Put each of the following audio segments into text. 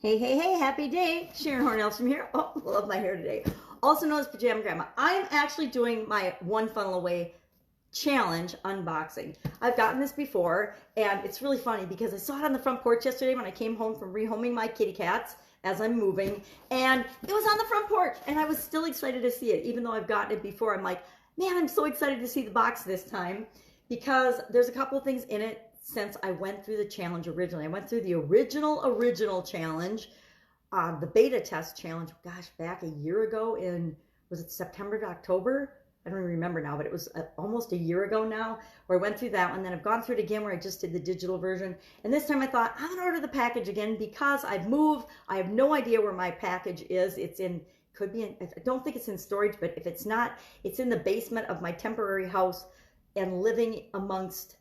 Hey, hey, hey, happy day. Sharon Horne-Ellstrom here. Oh, love my hair today. Also known as Pajama Grandma. I am actually doing my one funnel away challenge unboxing. I've gotten this before, and it's really funny because I saw it on the front porch yesterday when I came home from rehoming my kitty cats as I'm moving, and it was on the front porch, and I was still excited to see it. Even though I've gotten it before, I'm like, man, I'm so excited to see the box this time because there's a couple of things in it since I went through the challenge originally. I went through the original challenge, the beta test challenge, gosh, back a year ago in, was it September to October? I don't even remember now, but it was almost a year ago now where I went through that one. Then I've gone through it again where I just did the digital version. And this time I thought, I'm gonna order the package again because I've moved. I have no idea where my package is. It's in, could be in, I don't think it's in storage, but if it's not, it's in the basement of my temporary house and living amongst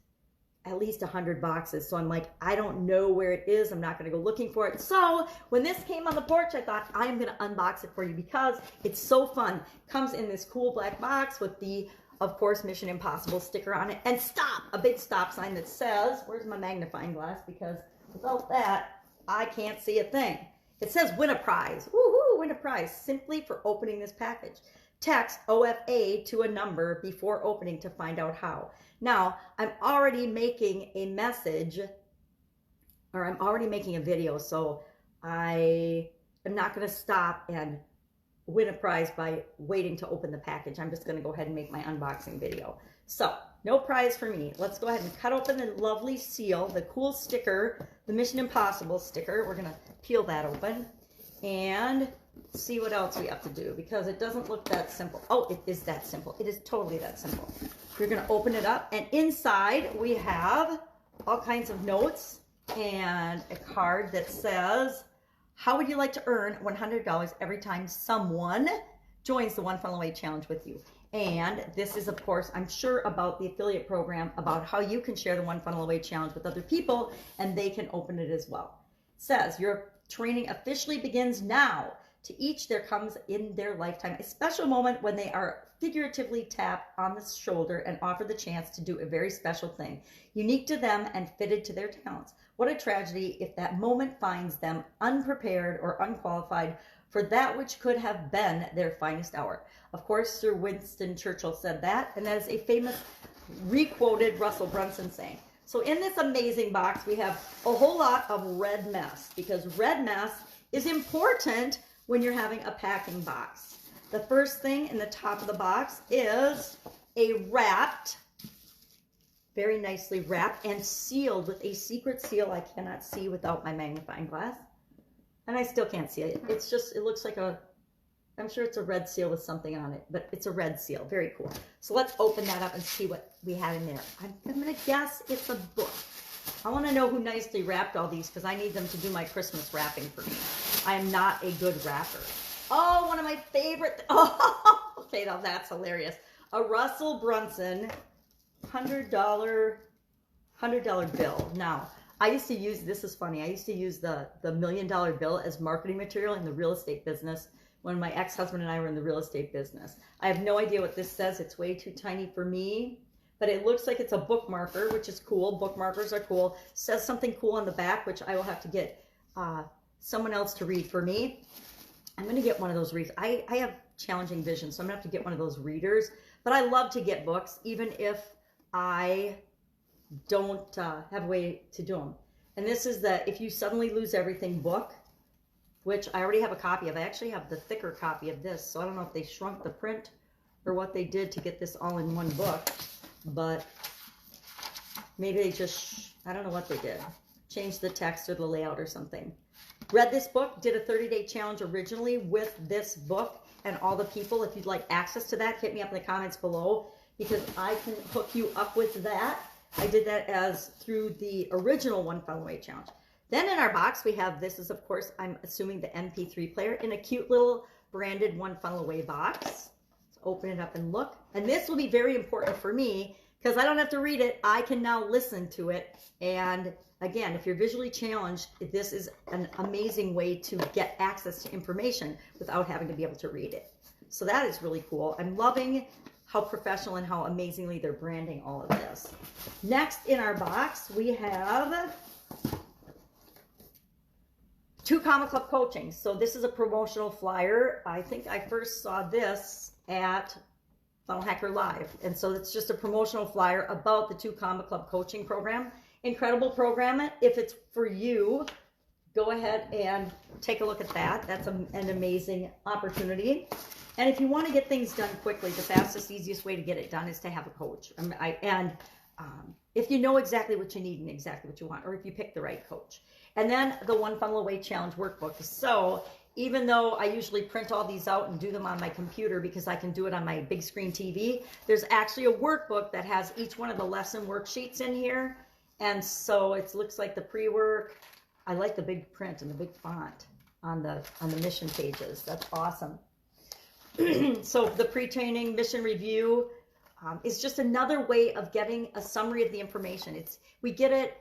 at least 100 boxes. So I'm like, I don't know where it is. I'm not going to go looking for it. So when this came on the porch, I thought I'm going to unbox it for you because it's so fun. Comes in this cool black box with the, of course, Mission Impossible sticker on it. And stop, a big stop sign that says, where's my magnifying glass? Because without that, I can't see a thing. It says win a prize. Woohoo, win a prize simply for opening this package. Text OFA to a number before opening to find out how. Now, I'm already making a message, or I'm already making a video, so I am not going to stop and win a prize by waiting to open the package. I'm just going to go ahead and make my unboxing video. So, no prize for me. Let's go ahead and cut open the lovely seal, the cool sticker, the Mission Impossible sticker. We're going to peel that open and see what else we have to do because it doesn't look that simple. Oh, it is that simple. It is totally that simple. You're going to open it up, and inside we have all kinds of notes and a card that says, how would you like to earn $100 every time someone joins the One Funnel Away Challenge with you? And this is, of course, I'm sure about the affiliate program, about how you can share the One Funnel Away Challenge with other people, and they can open it as well. It says, your training officially begins now. To each there comes in their lifetime a special moment when they are figuratively tapped on the shoulder and offered the chance to do a very special thing, unique to them and fitted to their talents. What a tragedy if that moment finds them unprepared or unqualified for that which could have been their finest hour. Of course, Sir Winston Churchill said that, and that is a famous re-quoted Russell Brunson saying. So in this amazing box, we have a whole lot of red mess because red mess is important when you're having a packing box. The first thing in the top of the box is a wrapped, very nicely wrapped and sealed with a secret seal I cannot see without my magnifying glass. And I still can't see it. It's just, it looks like a, I'm sure it's a red seal with something on it, but it's a red seal. Very cool. So let's open that up and see what we have in there. I'm going to guess it's a book. I want to know who nicely wrapped all these because I need them to do my Christmas wrapping for me. I am not a good wrapper. Oh, one of my favorite. Oh, okay, now that's hilarious. A Russell Brunson $100 bill. Now, I used to use, this is funny, I used to use the $1 million bill as marketing material in the real estate business when my ex-husband and I were in the real estate business. I have no idea what this says. It's way too tiny for me. But it looks like it's a bookmarker, which is cool. Bookmarkers are cool. Says something cool on the back, which I will have to get someone else to read for me. I'm going to get one of those readers. I have challenging vision, so I'm going to have to get one of those readers. But I love to get books, even if I don't have a way to do them. And this is the If You Suddenly Lose Everything book, which I already have a copy of. I actually have the thicker copy of this, so I don't know if they shrunk the print or what they did to get this all in one book. But maybe they just, I don't know what they did. Changed the text or the layout or something. Read this book, did a 30-day challenge originally with this book and all the people. If you'd like access to that, hit me up in the comments below because I can hook you up with that. I did that as through the original One Funnel Away Challenge. Then in our box, we have, this is of course, I'm assuming the MP3 player in a cute little branded One Funnel Away box. Open it up and look. And this will be very important for me because I don't have to read it. I can now listen to it. And again, if you're visually challenged, this is an amazing way to get access to information without having to be able to read it. So that is really cool. I'm loving how professional and how amazingly they're branding all of this. Next in our box, we have 2 Comma Club coaching. So this is a promotional flyer. I think I first saw this at Funnel Hacker Live. And so it's just a promotional flyer about the 2 Comma Club coaching program. Incredible program. If it's for you, go ahead and take a look at that. That's an amazing opportunity. And if you want to get things done quickly, the fastest, easiest way to get it done is to have a coach. If you know exactly what you need and exactly what you want, or if you pick the right coach. And then the One Funnel Away Challenge workbook. So even though I usually print all these out and do them on my computer because I can do it on my big screen TV, there's actually a workbook that has each one of the lesson worksheets in here. And so it looks like the pre-work. I like the big print and the big font on the mission pages. That's awesome. So the pre-training mission review is just another way of getting a summary of the information. We get it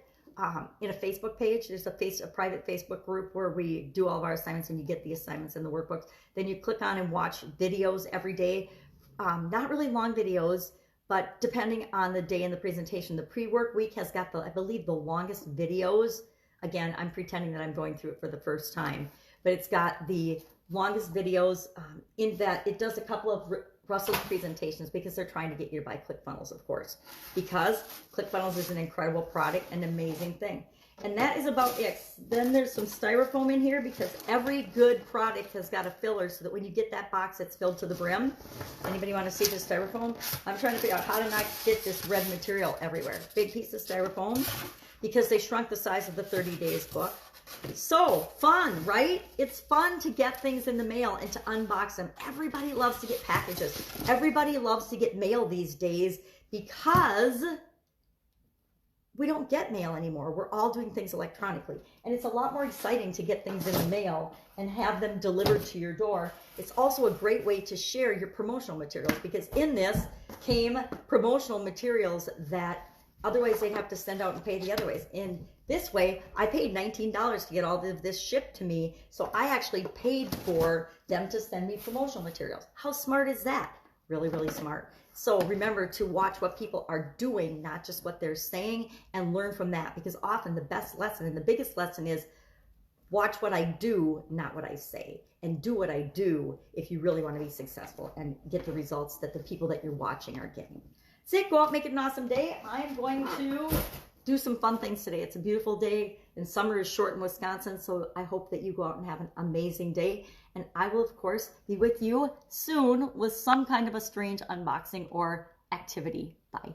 in a Facebook page. There's a private Facebook group where we do all of our assignments, and you get the assignments in the workbooks. Then you click on and watch videos every day. Not really long videos, but depending on the day in the presentation. The pre-work week has got I believe the longest videos. Again, I'm pretending that I'm going through it for the first time, but it's got the longest videos in that it does a couple of Russell's presentations because they're trying to get you to buy ClickFunnels, of course, because ClickFunnels is an incredible product, an amazing thing. And that is about it. Then there's some styrofoam in here because every good product has got a filler so that when you get that box, it's filled to the brim. Anybody want to see this styrofoam? I'm trying to figure out how to not get this red material everywhere. Big piece of styrofoam because they shrunk the size of the 30 Days book. So fun, right? It's fun to get things in the mail and to unbox them. Everybody loves to get packages. Everybody loves to get mail these days because we don't get mail anymore. We're all doing things electronically. And it's a lot more exciting to get things in the mail and have them delivered to your door. It's also a great way to share your promotional materials because in this came promotional materials that otherwise they'd have to send out and pay the other ways. In this way, I paid $19 to get all of this shipped to me. So I actually paid for them to send me promotional materials. How smart is that? Really, really smart. So remember to watch what people are doing, not just what they're saying, and learn from that. Because often the best lesson and the biggest lesson is watch what I do, not what I say. And do what I do if you really want to be successful and get the results that the people that you're watching are getting. So go out, make it an awesome day. I'm going to do some fun things today. It's a beautiful day and summer is short in Wisconsin. So I hope that you go out and have an amazing day. And I will, of course, be with you soon with some kind of a strange unboxing or activity. Bye.